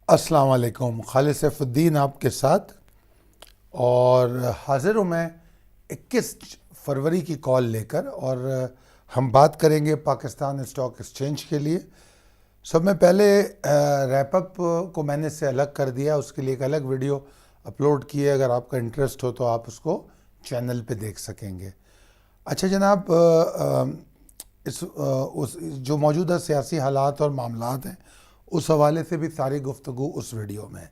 अस्सलाम वालेकुम। खालिद सैफुद्दीन आपके साथ और हाज़िर हूँ मैं 21 फरवरी की कॉल लेकर। और हम बात करेंगे पाकिस्तान स्टॉक एक्सचेंज के लिए। सब में पहले रैपअप को मैंने इससे अलग कर दिया, उसके लिए एक अलग वीडियो अपलोड की है। अगर आपका इंटरेस्ट हो तो आप उसको चैनल पे देख सकेंगे। अच्छा जनाब, उस जो मौजूदा सियासी हालात और मामलात हैं उस हवाले से भी सारी गुफ्तगू उस वीडियो में है।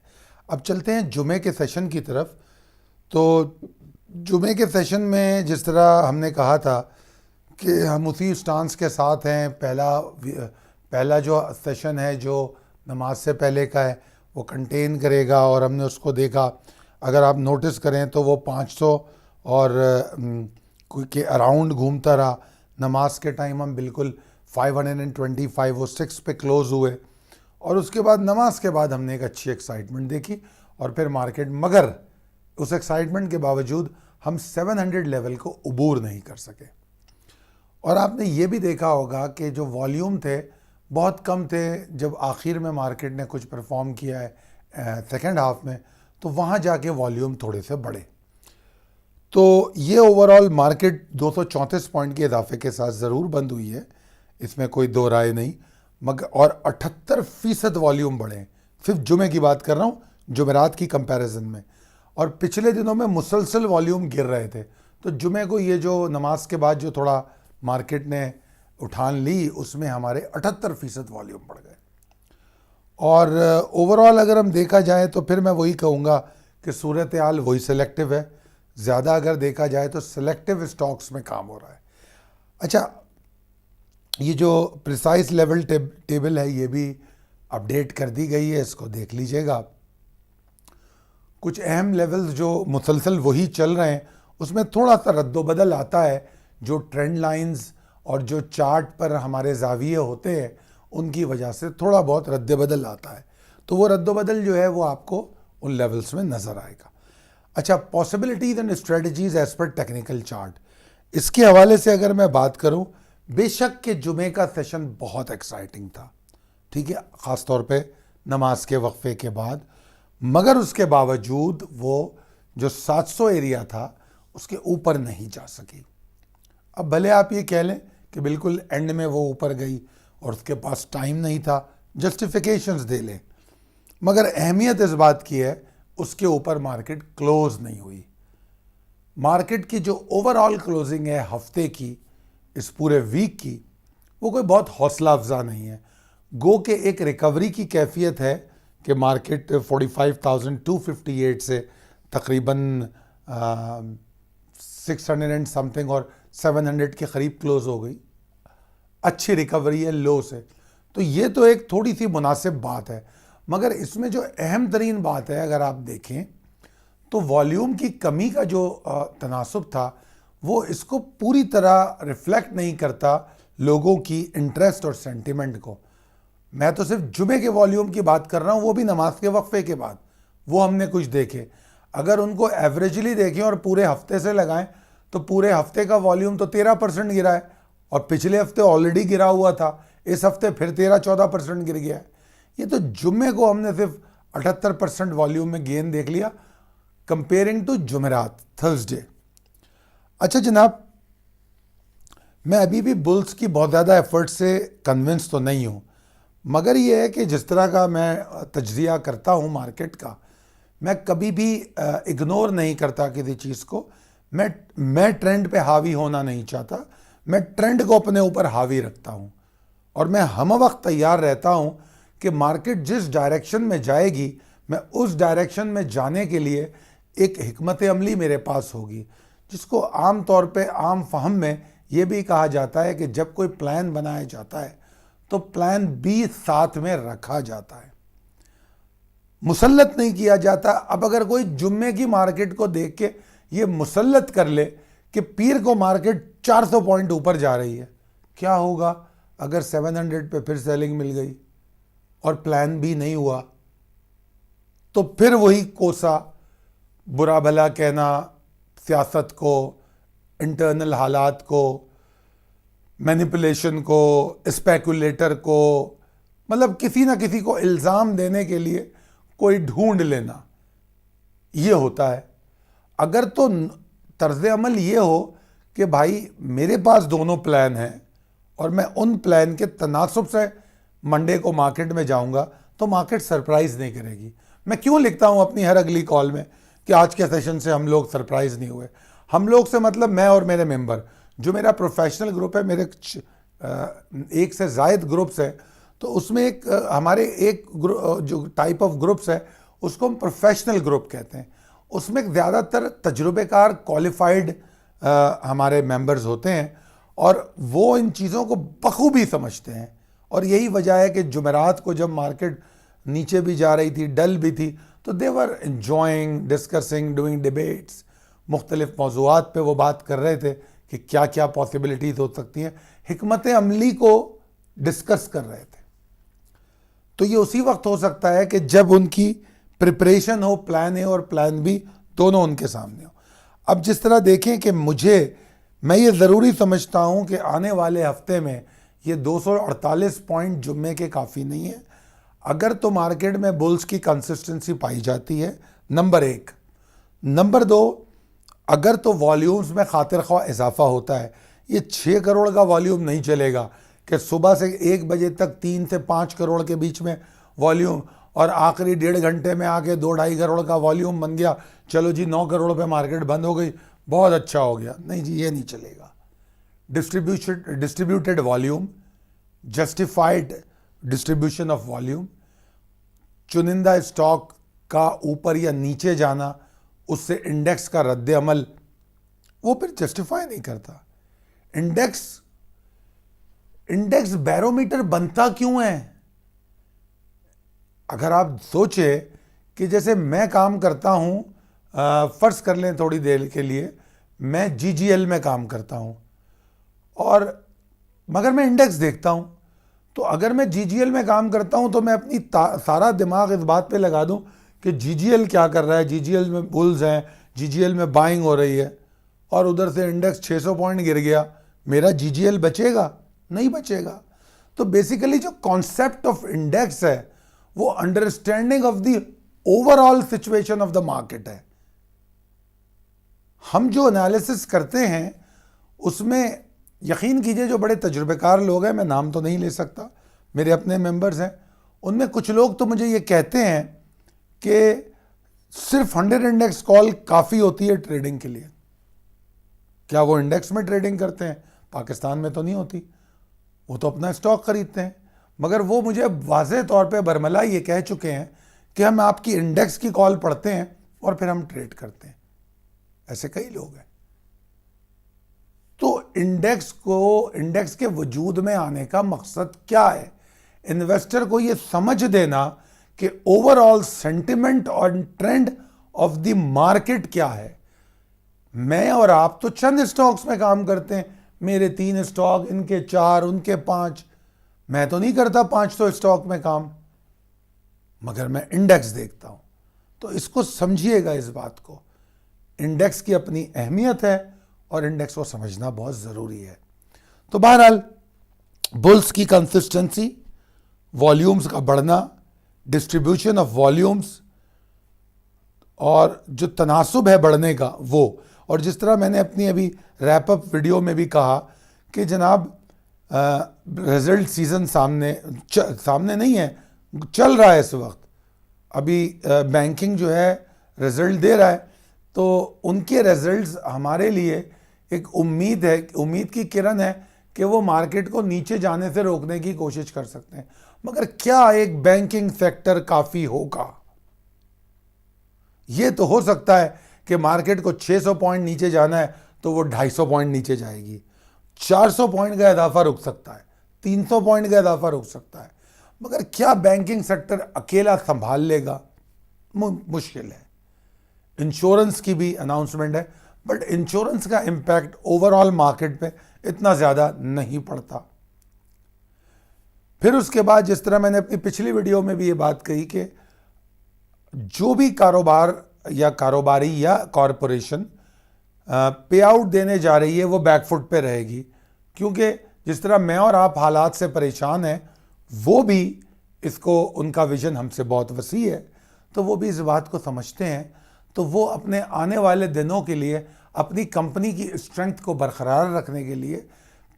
अब चलते हैं जुमे के सेशन की तरफ। तो जुमे के सेशन में जिस तरह हमने कहा था कि हम उसी स्टांस के साथ हैं। पहला जो सेशन है जो नमाज से पहले का है वो कंटेन करेगा, और हमने उसको देखा। अगर आप नोटिस करें तो वो 500 और के अराउंड घूमता रहा। नमाज के टाइम हम बिल्कुल 525 और 6 पे क्लोज हुए, और उसके बाद नमाज के बाद हमने एक अच्छी एक्साइटमेंट देखी और फिर मार्केट, मगर उस एक्साइटमेंट के बावजूद हम 700 लेवल को अबूर नहीं कर सके। और आपने ये भी देखा होगा कि जो वॉल्यूम थे बहुत कम थे। जब आखिर में मार्केट ने कुछ परफॉर्म किया है सेकेंड हाफ में, तो वहाँ जाके वॉल्यूम थोड़े से बढ़े। तो ये ओवरऑल मार्केट 234 पॉइंट के इजाफे के साथ ज़रूर बंद हुई है, इसमें कोई दो राय नहीं। मगर और 78% वॉल्यूम बढ़े। सिर्फ जुमे की बात कर रहा हूँ, जुमेरात की कंपैरिजन में। और पिछले दिनों में मुसलसल वॉल्यूम गिर रहे थे, तो जुमे को ये जो नमाज के बाद जो थोड़ा मार्केट ने उठान ली, उसमें हमारे 78% वॉल्यूम बढ़ गए। और ओवरऑल अगर हम देखा जाए तो फिर मैं वही कहूँगा कि सूरत हाल वही सेलेक्टिव है। ज़्यादा अगर देखा जाए तो सेलेक्टिव स्टॉक्स में काम हो रहा है। अच्छा, ये जो प्रिसाइज लेवल टेबल है ये भी अपडेट कर दी गई है, इसको देख लीजिएगा। कुछ अहम लेवल्स जो मुसलसल वही चल रहे हैं, उसमें थोड़ा सा रद्दोबदल आता है। जो ट्रेंड लाइंस और जो चार्ट पर हमारे जाविये होते हैं उनकी वजह से थोड़ा बहुत रद्दबदल आता है। तो वो रद्दबदल जो है वो आपको उन लेवल्स में नज़र आएगा। अच्छा, possibilities and strategies as per technical chart, इसके हवाले से अगर मैं बात करूं, बेशक के जुमे का सेशन बहुत एक्साइटिंग था, ठीक है, ख़ास तौर पे नमाज के वक्फे के बाद। मगर उसके बावजूद वो जो 700 एरिया था उसके ऊपर नहीं जा सकी। अब भले आप ये कह लें कि बिल्कुल एंड में वो ऊपर गई और उसके पास टाइम नहीं था, जस्टिफिकेशंस दे लें, मगर अहमियत इस बात की है उसके ऊपर मार्केट क्लोज नहीं हुई। मार्केट की जो ओवरऑल क्लोजिंग है हफ्ते की, इस पूरे वीक की, वो कोई बहुत हौसला अफजा नहीं है। गो के एक रिकवरी की कैफियत है कि मार्केट 45,258 से तकरीबन 600 एंड समथिंग और 700 के करीब क्लोज हो गई। अच्छी रिकवरी है लो से, तो ये तो एक थोड़ी सी मुनासिब बात है। मगर इसमें जो अहम तरीन बात है, अगर आप देखें तो वॉल्यूम की कमी का जो तनासुब था वो इसको पूरी तरह रिफ्लेक्ट नहीं करता लोगों की इंटरेस्ट और सेंटिमेंट को। मैं तो सिर्फ जुमे के वॉल्यूम की बात कर रहा हूँ, वो भी नमाज के वक्फे के बाद वो हमने कुछ देखे। अगर उनको एवरेजली देखें और पूरे हफ्ते से लगाएं तो पूरे हफ्ते का वॉल्यूम तो 13% गिरा है, और पिछले हफ्ते ऑलरेडी गिरा हुआ था, इस हफ्ते फिर 13-14% गिर गया है। ये तो जुम्मे को हमने सिर्फ 78% वॉल्यूम में गेन देख लिया कंपेयरिंग टू जुमेरात, थर्सडे। अच्छा जनाब, मैं अभी भी बुल्स की बहुत ज़्यादा एफर्ट से कन्विंस तो नहीं हूँ, मगर ये है कि जिस तरह का मैं तज्जिया करता हूँ मार्केट का, मैं कभी भी इग्नोर नहीं करता किसी चीज़ को। मैं ट्रेंड पे हावी होना नहीं चाहता, मैं ट्रेंड को अपने ऊपर हावी रखता हूँ। और मैं हम वक्त तैयार रहता हूँ कि मार्केट जिस डायरेक्शन में जाएगी, मैं उस डायरेक्शन में जाने के लिए एक हिकमत अमली मेरे पास होगी, जिसको आम तौर पे आम फहम में ये भी कहा जाता है कि जब कोई प्लान बनाया जाता है तो प्लान बी साथ में रखा जाता है, मुसल्लत नहीं किया जाता। अब अगर कोई जुम्मे की मार्केट को देख के ये मुसल्लत कर ले कि पीर को मार्केट 400 पॉइंट ऊपर जा रही है, क्या होगा अगर 700 पे फिर सेलिंग मिल गई और प्लान भी नहीं हुआ? तो फिर वही कोसा, बुरा भला कहना सियासत को, इंटरनल हालात को, मैनिपुलेशन को, स्पेकुलेटर को, मतलब किसी ना किसी को इल्ज़ाम देने के लिए कोई ढूंढ लेना, ये होता है। अगर तो तर्ज अमल ये हो कि भाई मेरे पास दोनों प्लान हैं और मैं उन प्लान के तनासुब से मंडे को मार्केट में जाऊंगा, तो मार्केट सरप्राइज नहीं करेगी। मैं क्यों लिखता हूं अपनी हर अगली कॉल में कि आज के सेशन से हम लोग सरप्राइज नहीं हुए। हम लोग से मतलब मैं और मेरे मेंबर, जो मेरा प्रोफेशनल ग्रुप है, मेरे एक से ज़ायद ग्रुप्स है, तो उसमें एक हमारे एक जो टाइप ऑफ ग्रुप्स है उसको हम प्रोफेशनल ग्रुप कहते हैं। उसमें ज़्यादातर तजुर्बेकार क्वालिफाइड हमारे मेंबर्स होते हैं और वो इन चीज़ों को बखूबी समझते हैं। और यही वजह है कि जुमेरात को जब मार्केट नीचे भी जा रही थी, डल भी थी, तो they were enjoying discussing doing debates, मुख्तलिफ मौज़ूआत पे वो बात कर रहे थे कि क्या क्या पॉसिबिलिटीज़ हो सकती हैं, हिकमत अमली को डिस्कस कर रहे थे। तो ये उसी वक्त हो सकता है कि जब उनकी प्रिपरेशन हो, प्लान ए और प्लान बी दोनों उनके सामने हो। अब जिस तरह देखें कि मैं ये ज़रूरी समझता हूँ कि आने वाले हफ्ते में ये 248 पॉइंट जुम्मे के काफ़ी नहीं है। अगर तो मार्केट में बुल्स की कंसिस्टेंसी पाई जाती है, नंबर एक। नंबर दो, अगर तो वॉल्यूम्स में खातिर ख्वाह इजाफा होता है। ये 6 करोड़ का वॉल्यूम नहीं चलेगा कि सुबह से 1 बजे तक 3 से 5 करोड़ के बीच में वॉल्यूम और आखिरी 1.5 घंटे में आके 2-2.5 करोड़ का वॉल्यूम बन गया, चलो जी 9 करोड़ पे मार्केट बंद हो गई, बहुत अच्छा हो गया। नहीं जी, ये नहीं चलेगा। Distributed volume, justified distribution of volume, चुनिंदा स्टॉक का ऊपर या नीचे जाना, उससे इंडेक्स का रद्द अमल, वो फिर जस्टिफाई नहीं करता। इंडेक्स बैरोमीटर बनता क्यों है? अगर आप सोचे कि जैसे मैं काम करता हूं, फर्ज कर लें थोड़ी देर के लिए, मैं जीजीएल में काम करता हूं और मगर मैं इंडेक्स देखता हूं, तो अगर मैं जीजीएल में काम करता हूं तो मैं अपनी सारा दिमाग इस बात पे लगा दूं कि जीजीएल क्या कर रहा है, जीजीएल में बुल्स हैं, जीजीएल में बाइंग हो रही है, और उधर से इंडेक्स 600 पॉइंट गिर गया, मेरा जीजीएल बचेगा? नहीं बचेगा। तो बेसिकली जो कॉन्सेप्ट ऑफ इंडेक्स है वो understanding of the overall situation of the market है। हम जो एनालिसिस करते हैं उसमें यकीन कीजिए जो बड़े तजुर्बेकार लोग हैं, मैं नाम तो नहीं ले सकता, मेरे अपने मेंबर्स हैं, उनमें कुछ लोग तो मुझे ये कहते हैं कि सिर्फ 100 इंडेक्स कॉल काफ़ी होती है ट्रेडिंग के लिए। क्या वो इंडेक्स में ट्रेडिंग करते हैं? पाकिस्तान में तो नहीं होती, वो तो अपना स्टॉक खरीदते हैं। मगर वो मुझे वाज़ेह तौर पे बरमला ये कह चुके हैं कि हम आपकी इंडेक्स की कॉल पढ़ते हैं और फिर हम ट्रेड करते हैं। ऐसे कई लोग हैं। तो इंडेक्स के वजूद में आने का मकसद क्या है? इन्वेस्टर को ये समझ देना कि ओवरऑल सेंटिमेंट और ट्रेंड ऑफ द मार्केट क्या है। मैं और आप तो चंद स्टॉक्स में काम करते हैं, मेरे 3 स्टॉक, इनके 4, उनके 5, मैं तो नहीं करता 500 स्टॉक में काम, मगर मैं इंडेक्स देखता हूं। तो इसको समझिएगा, इस बात को, इंडेक्स की अपनी अहमियत है और इंडेक्स को समझना बहुत ज़रूरी है। तो बहरहाल बुल्स की कंसिस्टेंसी, वॉल्यूम्स का बढ़ना, डिस्ट्रीब्यूशन ऑफ वॉल्यूम्स और जो तनासुब है बढ़ने का वो, और जिस तरह मैंने अपनी अभी रैपअप वीडियो में भी कहा कि जनाब रिजल्ट सीज़न सामने नहीं है, चल रहा है इस वक्त। अभी बैंकिंग जो है रिजल्ट दे रहा है, तो उनके रिजल्ट्स हमारे लिए एक उम्मीद है, उम्मीद की किरण है कि वो मार्केट को नीचे जाने से रोकने की कोशिश कर सकते हैं। मगर क्या एक बैंकिंग सेक्टर काफ़ी होगा? ये तो हो सकता है कि मार्केट को 600 पॉइंट नीचे जाना है तो वो 250 पॉइंट नीचे जाएगी, 400 पॉइंट का इजाफा रुक सकता है, 300 पॉइंट का इजाफा रुक सकता है। मगर क्या बैंकिंग सेक्टर अकेला संभाल लेगा? मुश्किल है। इंश्योरेंस की भी अनाउंसमेंट है, बट इंश्योरेंस का इम्पैक्ट ओवरऑल मार्केट पे इतना ज़्यादा नहीं पड़ता। फिर उसके बाद जिस तरह मैंने अपनी पिछली वीडियो में भी ये बात कही कि जो भी कारोबार या कारोबारी या कॉरपोरेशन पे आउट देने जा रही है वो बैकफुट पे रहेगी, क्योंकि जिस तरह मैं और आप हालात से परेशान हैं, वो भी इसको, उनका विजन हमसे बहुत वसी है। तो वो भी इस बात को समझते हैं, तो वो अपने आने वाले दिनों के लिए अपनी कंपनी की स्ट्रेंथ को बरकरार रखने के लिए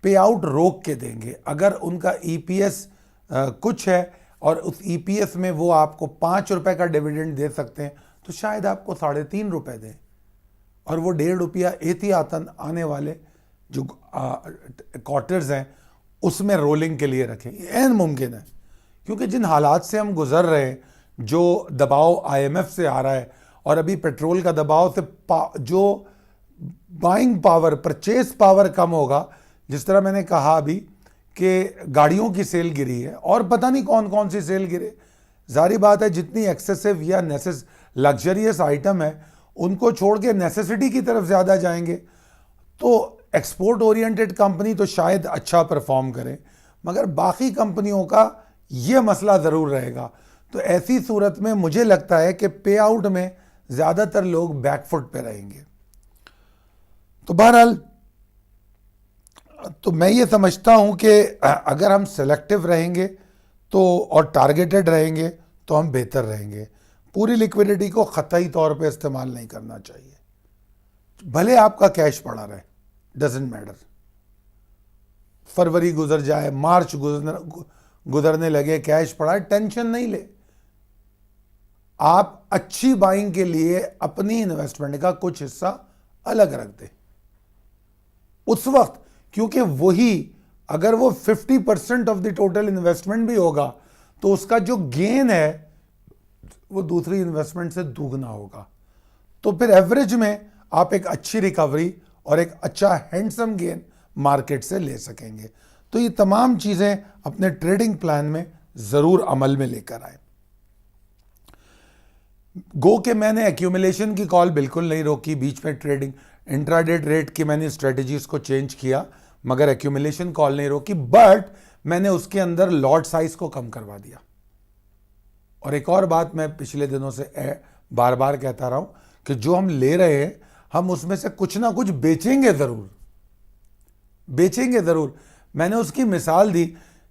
पे आउट रोक के देंगे। अगर उनका ईपीएस कुछ है और उस ईपीएस में वो आपको 5 रुपए का डिविडेंड दे सकते हैं, तो शायद आपको 3.5 रुपए दें और वो 1.5 रुपया एहतियातन आने वाले जो क्वार्टर्स हैं उसमें रोलिंग के लिए रखें। ये ऐन मुमकिन है, क्योंकि जिन हालात से हम गुजर रहे हैं, जो दबाव आईएमएफ से आ रहा है और अभी पेट्रोल का दबाव से जो बाइंग पावर, परचेस पावर कम होगा, जिस तरह मैंने कहा अभी कि गाड़ियों की सेल गिरी है और पता नहीं कौन कौन सी सेल गिरे। जारी बात है जितनी एक्सेसिव या लग्जरियस आइटम है उनको छोड़ के नेसेसिटी की तरफ ज़्यादा जाएंगे, तो एक्सपोर्ट ओरिएंटेड कंपनी तो शायद अच्छा परफॉर्म करे, मगर बाकी कंपनियों का ये मसला ज़रूर रहेगा। तो ऐसी सूरत में मुझे लगता है कि पे आउट में ज़्यादातर लोग बैकफुट पे रहेंगे। तो बहरहाल, तो मैं ये समझता हूँ कि अगर हम सेलेक्टिव रहेंगे तो और टारगेटेड रहेंगे तो हम बेहतर रहेंगे। पूरी लिक्विडिटी को ख़तई तौर पे इस्तेमाल नहीं करना चाहिए, भले आपका कैश पड़ा रहे, डजेंट मैटर। फरवरी गुजर जाए, मार्च गुजरने लगे, कैश पड़ा है, टेंशन नहीं ले। आप अच्छी बाइंग के लिए अपनी इन्वेस्टमेंट का कुछ हिस्सा अलग रख दें उस वक्त, क्योंकि वही अगर वो 50% ऑफ द टोटल इन्वेस्टमेंट भी होगा तो उसका जो गेन है वो दूसरी इन्वेस्टमेंट से दुगना होगा। तो फिर एवरेज में आप एक अच्छी रिकवरी और एक अच्छा हैंडसम गेन मार्केट से ले सकेंगे। तो ये तमाम चीज़ें अपने ट्रेडिंग प्लान में ज़रूर अमल में लेकर आए। गो के मैंने एक्यूमुलेशन की कॉल बिल्कुल नहीं रोकी, बीच में ट्रेडिंग इंट्राडे ट्रेड की मैंने स्ट्रेटजीज को चेंज किया, मगर एक्यूमुलेशन कॉल नहीं रोकी। बट मैंने उसके अंदर लॉट साइज को कम करवा दिया। और एक और बात मैं पिछले दिनों से बार बार कहता रहा हूं कि जो हम ले रहे हैं हम उसमें से कुछ ना कुछ बेचेंगे ज़रूर। मैंने उसकी मिसाल दी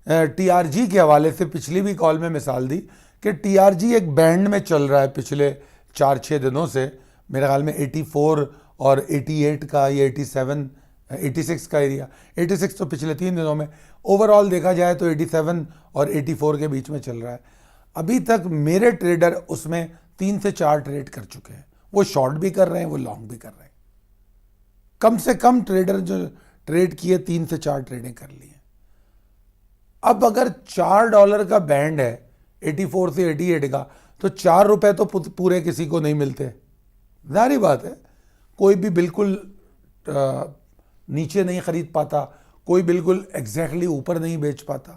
टीआरजी के हवाले से, पिछली भी कॉल में मिसाल दी कि टीआरजी एक बैंड में चल रहा है पिछले 4-6 दिनों से, मेरे ख्याल में 84 और 88 का या 87 86 का एरिया, 86 तो पिछले 3 दिनों में, ओवरऑल देखा जाए तो 87 और 84 के बीच में चल रहा है। अभी तक मेरे ट्रेडर उसमें 3 से 4 ट्रेड कर चुके हैं। वो शॉर्ट भी कर रहे हैं, वो लॉन्ग भी कर रहे हैं। कम से कम ट्रेडर जो ट्रेड किए 3 से 4 ट्रेडें कर ली हैं। अब अगर $4 का बैंड है 84 से 88 का, तो 4 रुपए तो पूरे किसी को नहीं मिलते। जाहिर बात है, कोई भी बिल्कुल नीचे नहीं खरीद पाता, कोई बिल्कुल एग्जैक्टली ऊपर नहीं बेच पाता,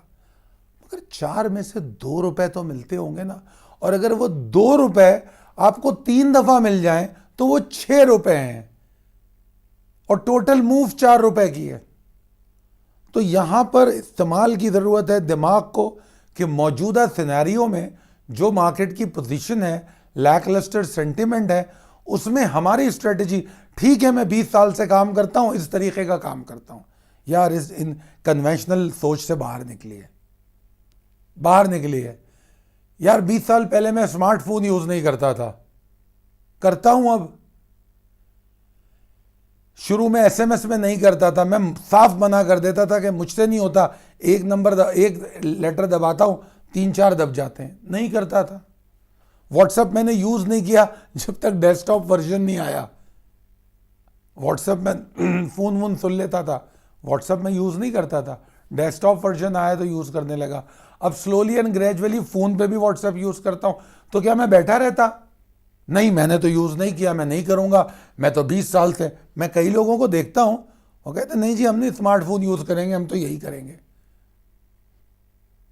मगर 4 में से 2 रुपए तो मिलते होंगे ना। और अगर वो 2 रुपए आपको 3 दफा मिल जाएं तो वो 6 रुपए हैं और टोटल मूव 4 रुपए की है। तो यहां पर इस्तेमाल की जरूरत है दिमाग को कि मौजूदा सिनेरियो में जो मार्केट की पोजीशन है, लैकलस्टर सेंटिमेंट है, उसमें हमारी स्ट्रेटजी ठीक है। मैं 20 साल से काम करता हूं, इस तरीके का काम करता हूं यार, इस इन कन्वेंशनल सोच से बाहर निकली है यार। 20 साल पहले मैं स्मार्टफोन यूज नहीं करता था, करता हूं अब। शुरू में एसएमएस में नहीं करता था, मैं साफ मना कर देता था कि मुझसे नहीं होता, एक लेटर दबाता हूं 3-4 दब जाते हैं, नहीं करता था। व्हाट्सएप मैंने यूज नहीं किया जब तक डेस्कटॉप वर्जन नहीं आया। व्हाट्सएप में फोन वोन सुन लेता था, व्हाट्सएप में यूज नहीं करता था। डेस्कटॉप वर्जन आया तो यूज करने लगा। अब स्लोली एंड ग्रेजुअली फोन पे भी व्हाट्सएप यूज करता हूं। तो क्या मैं बैठा रहता? नहीं, मैंने तो यूज नहीं किया, मैं नहीं करूंगा, मैं तो 20 साल से। मैं कई लोगों को देखता हूं, वो कहते नहीं जी हम नहीं स्मार्टफोन यूज करेंगे, हम तो यही करेंगे।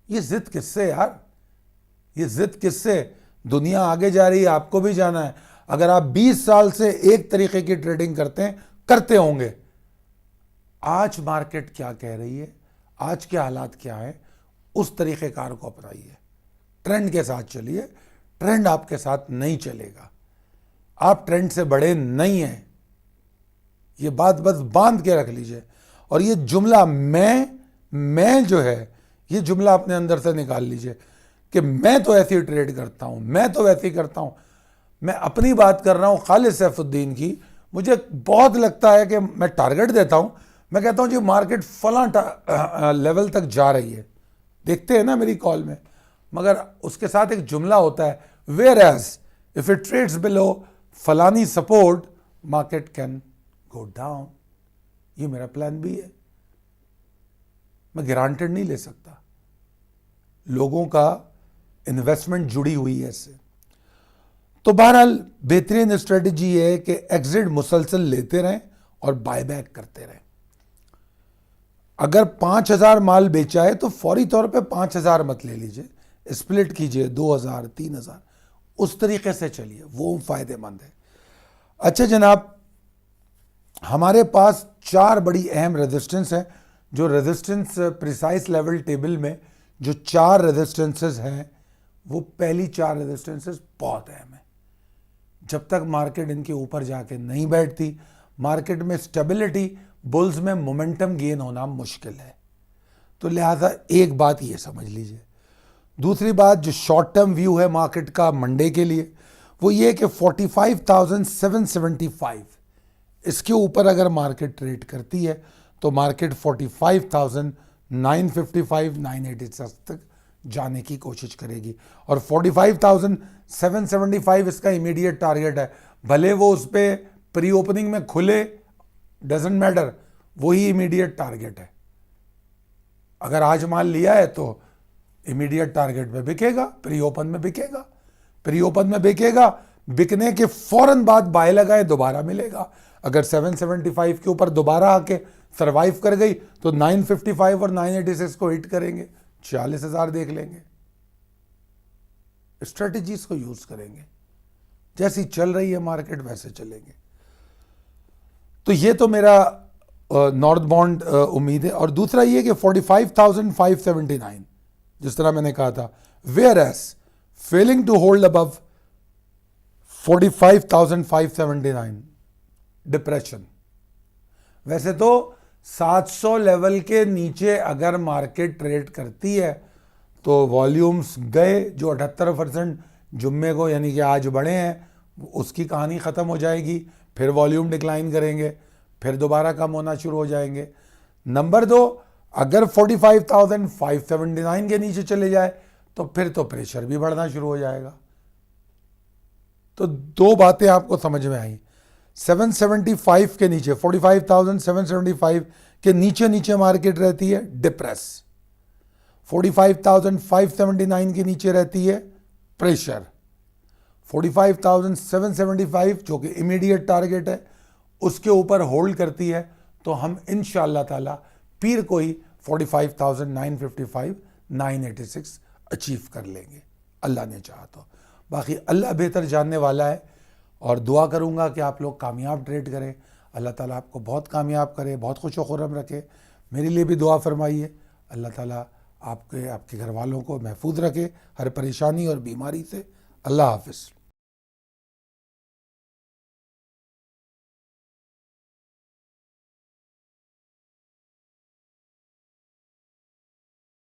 ये जिद किससे यार, ये जिद किससे? दुनिया आगे जा रही है, आपको भी जाना है। अगर आप 20 साल से एक तरीके की ट्रेडिंग करते होंगे, आज मार्केट क्या कह रही है, आज के हालात क्या है, उस तरीक़ेकार को अपनाइए, ट्रेंड के साथ चलिए। ट्रेंड आपके साथ नहीं चलेगा, आप ट्रेंड से बड़े नहीं हैं, ये बात बस बांध के रख लीजिए। और ये जुमला मैं जो है, ये जुमला अपने अंदर से निकाल लीजिए कि मैं तो ऐसे ही ट्रेड करता हूँ, मैं तो वैसे ही करता हूँ। मैं अपनी बात कर रहा हूँ खालिद सैफुद्दीन की। मुझे बहुत लगता है कि मैं टारगेट देता हूँ, मैं कहता हूँ जी मार्केट फला लेवल तक जा रही है, देखते हैं ना मेरी कॉल में, मगर उसके साथ एक जुमला होता है, where as if it trades below फलानी support market can go down. ये मेरा प्लान भी है, मैं गारंटेड नहीं ले सकता, लोगों का इन्वेस्टमेंट जुड़ी हुई है इससे। तो बहरहाल बेहतरीन स्ट्रेटजी है कि एग्जिट मुसलसल लेते रहें और बायबैक करते रहें। अगर 5,000 माल बेचा है तो फौरी तौर पे 5,000 मत ले लीजिए, स्प्लिट कीजिए 2,000 3,000, उस तरीके से चलिए, वो फायदेमंद है। अच्छा जनाब, हमारे पास 4 बड़ी अहम रेजिस्टेंस हैं। जो रेजिस्टेंस प्रिसाइज लेवल टेबल में जो 4 रेजिस्टेंसेस हैं, वो पहली 4 रेजिस्टेंसेस बहुत अहम है। जब तक मार्केट इनके ऊपर जाके नहीं बैठती, मार्केट में स्टेबिलिटी, बुल्स में मोमेंटम गेन होना मुश्किल है। तो लिहाजा एक बात ये समझ लीजिए। दूसरी बात, जो शॉर्ट टर्म व्यू है मार्केट का मंडे के लिए, वो ये कि 45,775 इसके ऊपर अगर मार्केट ट्रेड करती है तो मार्केट 45,955 980 तक जाने की कोशिश करेगी, और 45,775 इसका इमीडिएट टारगेट है। भले वो उस पर प्री ओपनिंग में खुले, डजेंट मैटर, वही इमीडिएट टारगेट है। अगर आज माल लिया है तो इमीडिएट टारगेट पे बिकेगा, प्री ओपन में बिकेगा, प्री ओपन में बिकेगा, बिकने के फौरन बाद बाय लगाए दोबारा मिलेगा। अगर 775 के ऊपर दोबारा आके सरवाइव कर गई तो 955 और 986 को हिट करेंगे, 40,000 देख लेंगे। स्ट्रेटजीज को यूज करेंगे, जैसी चल रही है मार्केट वैसे चलेंगे। तो ये तो मेरा नॉर्थ बॉन्ड उम्मीद है। और दूसरा ये कि 45,579 जिस तरह मैंने कहा था, where as failing to hold above 45,579 depression. वैसे तो 700 लेवल के नीचे अगर मार्केट ट्रेड करती है तो वॉल्यूम्स गए, जो 78% जुम्मे को यानी कि आज बढ़े हैं, उसकी कहानी ख़त्म हो जाएगी, फिर वॉल्यूम डिक्लाइन करेंगे, फिर दोबारा कम होना शुरू हो जाएंगे। नंबर 2, अगर 45,579 के नीचे चले जाए तो फिर तो प्रेशर भी बढ़ना शुरू हो जाएगा। तो 2 बातें आपको समझ में आई। 775 के नीचे, 45,775 के नीचे नीचे मार्केट रहती है डिप्रेस, 45,579 के नीचे रहती है प्रेशर, 45,775 जो कि इमीडिएट टारगेट है उसके ऊपर होल्ड करती है तो हम इंशाअल्लाह ताला पीर को ही 45,955 986 अचीव कर लेंगे, अल्लाह ने चाहा तो। बाकी अल्लाह बेहतर जानने वाला है, और दुआ करूंगा कि आप लोग कामयाब ट्रेड करें। अल्लाह ताला आपको बहुत कामयाब करे, बहुत खुश व खुर्रम रखे। मेरे लिए भी दुआ फरमाइए, अल्लाह ताला आपके घर वालों को महफूज रखे हर परेशानी और बीमारी से। अल्लाह हाफिज़।